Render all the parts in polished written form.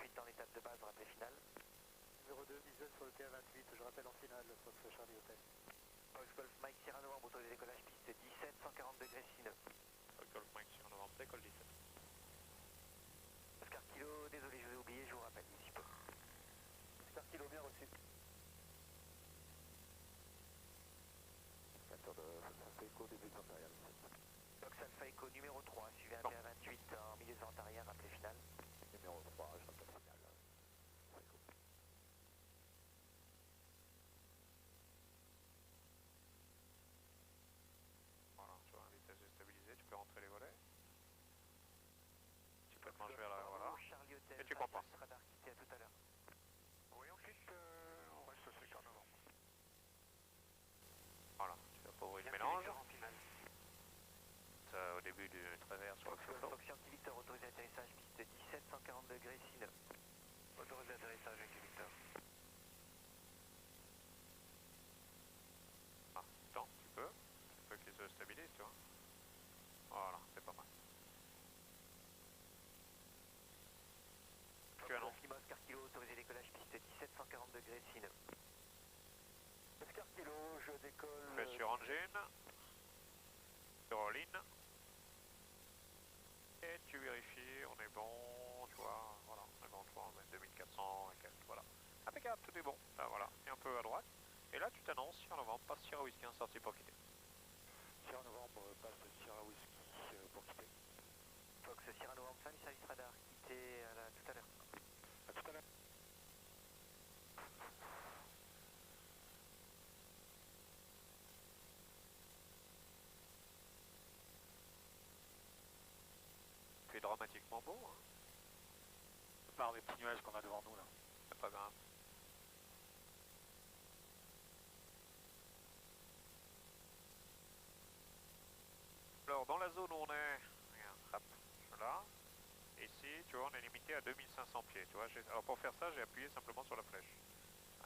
28 dans l'étape de base, rappel final. Numéro 2, visuel sur le TA28, je rappelle en finale, Fox Charlie Hotel. Fox Golf Mike Sierra Novembre, autorisé décollage piste 17, 140 degrés sino. Fox Golf Mike Sierra Novembre, décolle 17. Oscar Kilo, désolé, je vous ai oublié, je vous rappelle d'ici peu. Oscar Kilo, bien reçu. Capteur de Alpha Echo, début de vente arrière. Fox Alpha Echo numéro 3, suivez un TA28 en milieu de vente arrière, rappel final. Numéro 3, je rappelle finale. Voilà, tu vois, vitesse déstabilisée, tu peux rentrer les volets. Tu peux te manger vers l'arrière, voilà. Charlie Hotel, Et tu comprends. radar quitté à tout à l'heure. Oui, on quitte, on reste au secteur novembre. Voilà, tu vas pas ouvrir le mélange. En finale. Au début du travers sur le Fox flot. Fox Yankee Victor, autorisé atterrissage piste 17, 140 degrés sino. Autorisé atterrissage Yankee Victor. Ah, attends, tu peux qu'il se stabilise, tu vois. Voilà, c'est pas mal. Tu annonces. Lima Oscar Kilo, autorisé décollage piste 17, 140 degrés sino. Oscar Kilo, je décolle. Fais sur engine. Sur all in. Et tu vérifies, on est bon, tu vois, voilà, on est bon, tu vois, on met 2400 et quelques, voilà. Impeccable, tout est bon, là, voilà, et un peu à droite. Et là, tu t'annonces, Sierra Novembre, passe Sierra Whisky, un sorti pour quitter. Sierra Novembre, passe Sierra Whisky pour quitter. Fox Sierra Novembre, fin du service radar, quitté tout à l'heure. À tout à l'heure. Tu es dramatiquement beau, hein. Par les petits nuages qu'on a devant nous là. C'est pas grave. Alors, dans la zone où on est, regarde, hop, je suis là. Ici, tu vois, on est limité à 2500 pieds, tu vois. Alors, pour faire ça, j'ai appuyé simplement sur la flèche.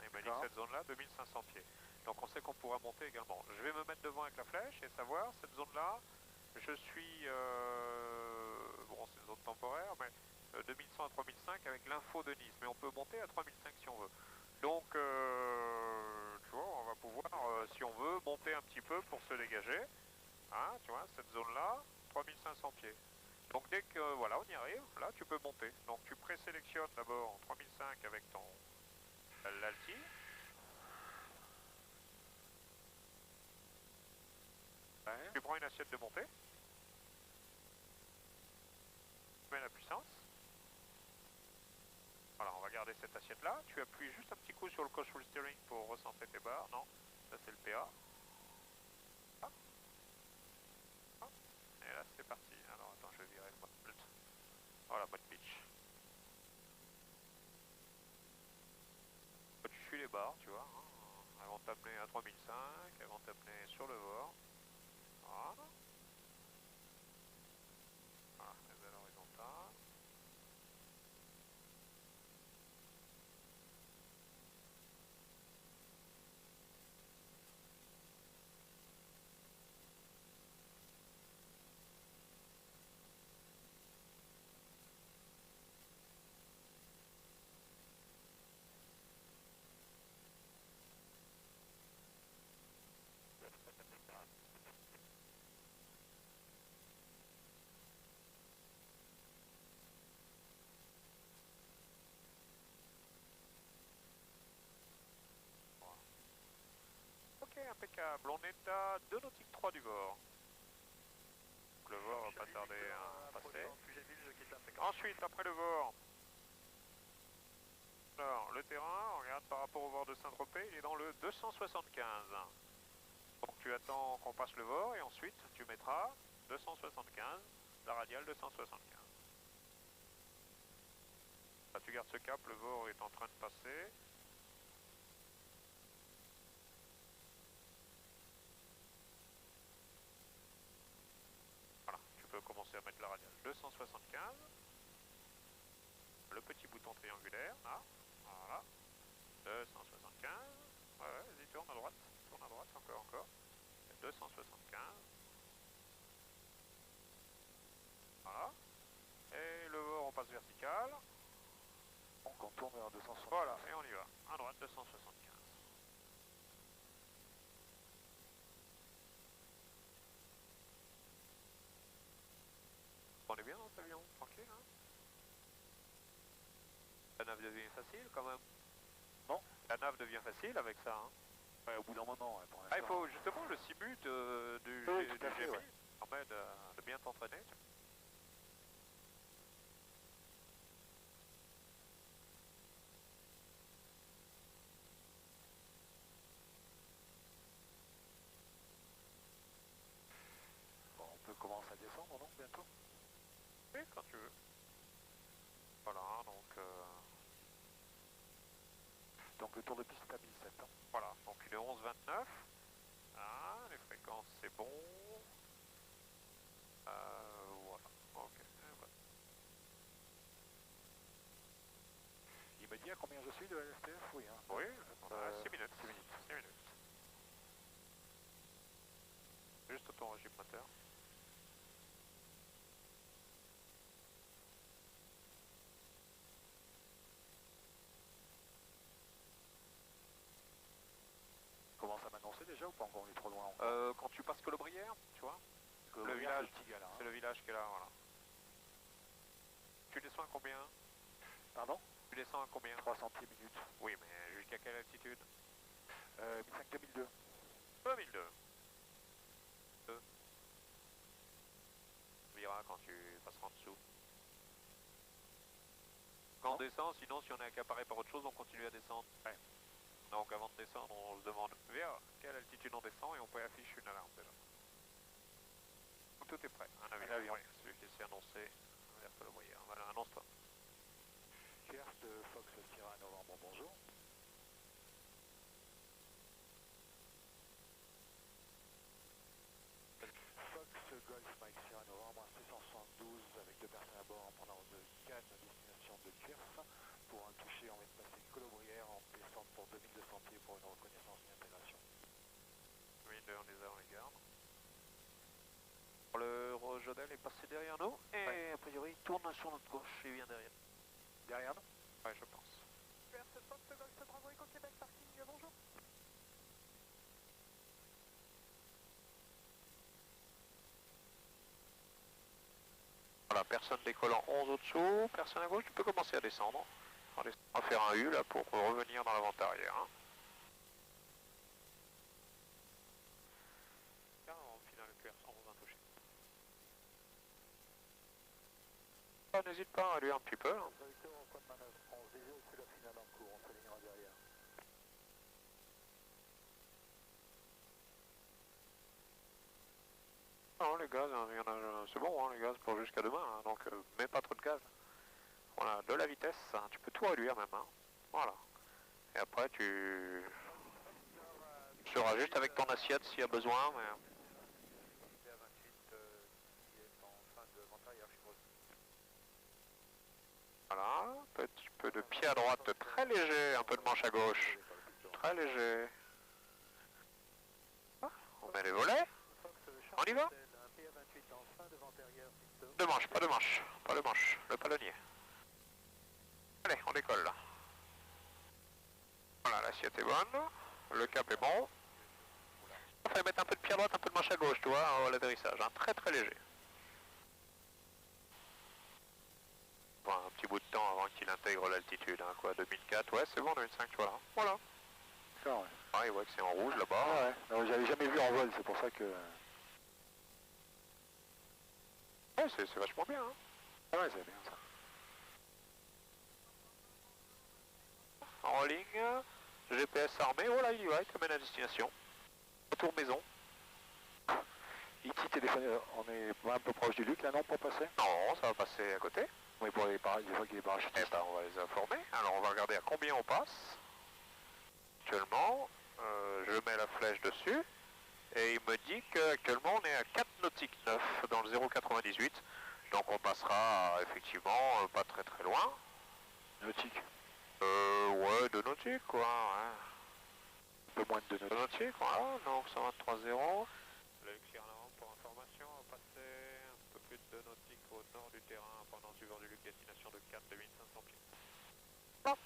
Il m'a dit que cette zone-là, 2500 pieds. Donc, on sait qu'on pourra monter également. Je vais me mettre devant avec la flèche et savoir, cette zone-là, je suis, bon, c'est une zone temporaire, mais 2100 à 3005 avec l'info de Nice. Mais on peut monter à 3005 si on veut. Donc, tu vois, on va pouvoir, si on veut, monter un petit peu pour se dégager. Hein, tu vois, cette zone-là, 3500 pieds. Donc, dès que, voilà, on y arrive, là, tu peux monter. Donc, tu présélectionnes d'abord 3005 avec ton l'Alti. Ouais. Tu prends une assiette de montée. Tu mets la puissance. Voilà, on va garder cette assiette-là. Tu appuies juste un petit coup sur le control steering pour recentrer tes barres. Non, ça c'est le PA. Ah. Ah. Et là, c'est parti. Alors, attends, je vais virer le mode bleu. Voilà, mode pitch. Tu suis les barres, tu vois. Hein. Elles vont t'amener à 3005, elles vont t'amener sur le VOR. Voilà. Voilà, les ailes horizontales. Voilà. Ok, impeccable. On est à 2 nautiques 3 du VOR. Le VOR va pas tarder à passer. Ensuite, après le VOR, alors le terrain, regarde par rapport au VOR de Saint-Tropez, il est dans le 275. Donc tu attends qu'on passe le VOR et ensuite tu mettras 275, la radiale 275. Là, tu gardes ce cap, le VOR est en train de passer. Voilà, tu peux commencer à mettre la radiale 275. Le petit bouton triangulaire, là, voilà, 275. Ouais, vas-y, tourne à droite, encore. 275. Voilà. Et le VOR, on passe vertical. 275. Voilà, et on y va. À droite, 275. On est bien dans cet avion, tranquille, hein? La nave devient facile quand même. Non. La nave devient facile avec ça, hein? Ouais, au bout d'un moment, ouais, pour Ah, il l'instant. faut justement le simu du Oui, tout à fait, GMI ouais. permet de bien t'entraîner. Bon, on peut commencer à descendre, non, bientôt? Oui, quand tu veux. Voilà, Donc le tour de piste est à 1007. Hein. voilà, donc il est 11,29. Ah, les fréquences c'est bon. Voilà, ok. Voilà. Il me dit à combien je suis de LSTF? Oui, hein. Oui, on a 6 minutes. 6 minutes. 6 minutes. Juste ton régime moteur. Commence à m'annoncer déjà ou pas encore? On est trop loin encore. Quand tu passes Colobrières, tu vois, Le village, petit gars, là, hein. c'est le village qui est là, voilà. Tu descends à combien? Pardon? Tu descends à combien? 300 pieds minutes. Oui, mais jusqu'à quelle altitude? 1500-2002. 2002. Tu verras quand tu passeras en dessous. Quand on descend, sinon si on est accaparé par autre chose, on continue à descendre. Ouais. Donc avant de descendre, on se demande vers quelle altitude on descend et on peut afficher une alarme déjà. Donc, tout est prêt. Un avion. Ouais, celui qui s'est annoncé vers Colobrières. Voilà, annonce-toi. Kers de Fox Sierra Novembre, bonjour. Fox Golf Mike Sierra Novembre, 672 avec 2 personnes à bord en provenance de Cannes, destination de Kers. Pour un toucher, on vient de passer Colobrières en descente pour 2200 pieds pour une reconnaissance et intégration. 2002, on les a, on les garde. Le Rojodel est passé derrière nous et a priori il tourne sur notre gauche et vient derrière. Derrière nous? Ouais, je pense. Fox Golf Bravo Eco Québec parking, bonjour. Voilà, personne décollant 11 au-dessous, personne à gauche, tu peux commencer à descendre. On va faire un U là pour revenir dans la vente arrière. Hein. Au final, le QR100 va toucher. Ah, n'hésite pas à réduire un petit peu. Hein. Directeur en point de manœuvre, 11 visio, c'est la finale en cours, on s'alignera derrière. Non, les gaz, c'est bon, hein, les gaz pour jusqu'à demain, hein, donc mets pas trop de gaz. Voilà, de la vitesse, hein, tu peux tout réduire même. Hein. Voilà. Et après, tu seras juste avec ton assiette s'il y a besoin. Mais... Voilà, petit peu de pied à droite, très léger, un peu de manche à gauche, très léger. Ah, on met les volets, on y va. De manche, pas de manche, pas de manche, le palonnier. Allez, on décolle là. Voilà, l'assiette est bonne, le cap est bon. Il fallait mettre un peu de pied à droite, un peu de manche à gauche, tu vois, à l'atterrissage, hein, très très léger. Bon, un petit bout de temps avant qu'il intègre l'altitude, hein, quoi, 2004, ouais, c'est bon, 2005, tu vois là. Voilà. D'accord, ouais. Ah, il voit que c'est en rouge là-bas. Ah ouais, non, j'avais jamais vu en vol, c'est pour ça que... Ouais, c'est vachement bien, hein. Ah ouais, c'est bien ça. En ligne, GPS armé, voilà, il y va, il te mène à destination. Retour maison. Ici, téléphone, on est un peu proche du Luc là, non, pour passer? Non, ça va passer à côté. Oui, pour les barrages, des fois qu'il y a des barrages. Eh ben, on va les informer. Alors, on va regarder à combien on passe. Actuellement, je mets la flèche dessus. Et il me dit qu'actuellement, on est à 4 nautiques 9 dans le 0,98. Donc, on passera effectivement pas très très loin. Nautique. Ouais, 2 nautiques, quoi. Ouais. Un peu moins de 2 2 nautiques. nautiques, voilà. Donc, 123,0. Le Luc avant pour information, on va passer un peu plus de 2 nautiques au nord du terrain pendant suivant du Luc, destination de 4 2500 pieds. Bon.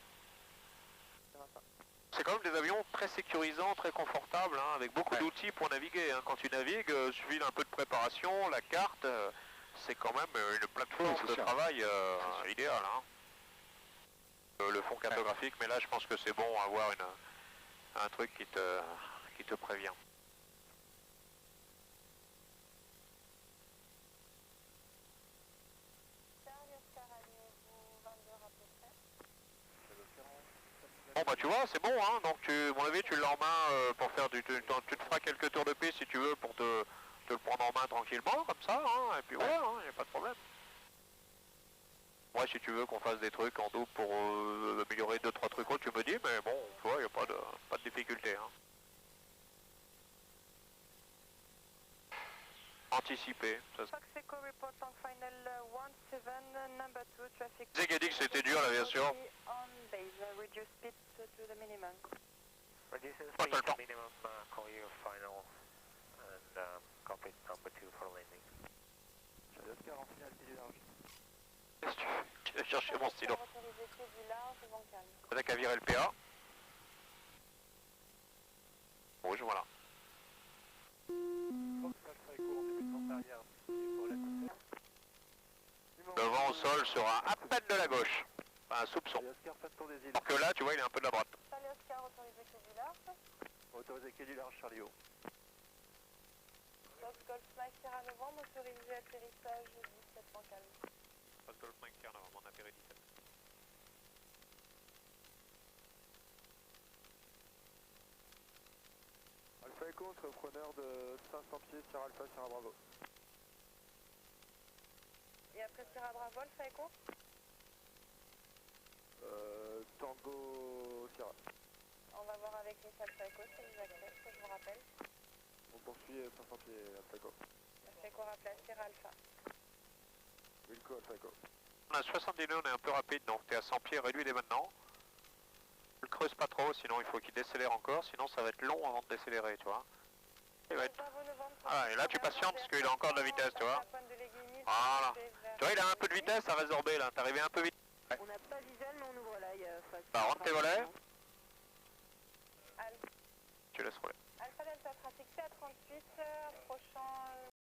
sécurisant, très confortable, hein, avec beaucoup d'outils pour naviguer. Hein. Quand tu navigues, suffit d'un peu de préparation, la carte, c'est quand même une plateforme de travail idéale. Hein. Le fond cartographique, mais là je pense que c'est bon avoir un truc qui te prévient. Bon bah tu vois, c'est bon, hein, donc à mon avis tu l'as en main pour faire tu te feras quelques tours de piste si tu veux pour te le prendre en main tranquillement, comme ça, hein, et puis voilà, il n'y a pas de problème. Ouais, si tu veux qu'on fasse des trucs en double pour améliorer 2-3 trucs autres, tu me dis, mais bon, tu vois, il n'y a pas de difficulté. Hein. Anticiper. Zeg a dit que c'était dur l'aviation. Pas tout le temps. Oscar en finale, pied du large. Qu'est-ce que tu vas chercher mon stylo? T'as qu'à virer le PA. Rouge, voilà. Le vent au sol sera à peine de la gauche. Enfin, un soupçon. Alors que là, tu vois, il est un peu de la droite. Autorisé quai du large, Charlie O. Golf Mike Sierra Novembre, autorisé atterrissage 17 en calme. Golf Mike Sierra Novembre, on atterrit 17. Alpha Echo, entrepreneur de 500 pieds, Sierra Alpha, Sierra Bravo. Et après Sierra Bravo, Alpha Echo Tango Sierra. On va voir avec les Alpha Echo si vous acceptez, je vous rappelle. On poursuit 500 pieds, Alpha Echo. Alpha Echo rappelle Sierra Alpha. Wilco, Alpha Echo. On a 70 nœuds, on est un peu rapide, donc t'es à 100 pieds, réduis dès maintenant. Ne le creuse pas trop, sinon il faut qu'il décélère encore, sinon ça va être long avant de décélérer, tu vois. Il va être... Ah, et là tu patientes parce qu'il a encore de la vitesse, tu vois. Voilà. Tu vois, il a un peu de vitesse à résorber là, t'es arrivé un peu vite. Ouais. On n'a pas diesel, mais on ouvre l'ail. Bah, rentre tes volets. Tu laisses rouler. Alpha Delta, trafic C à 38, approchant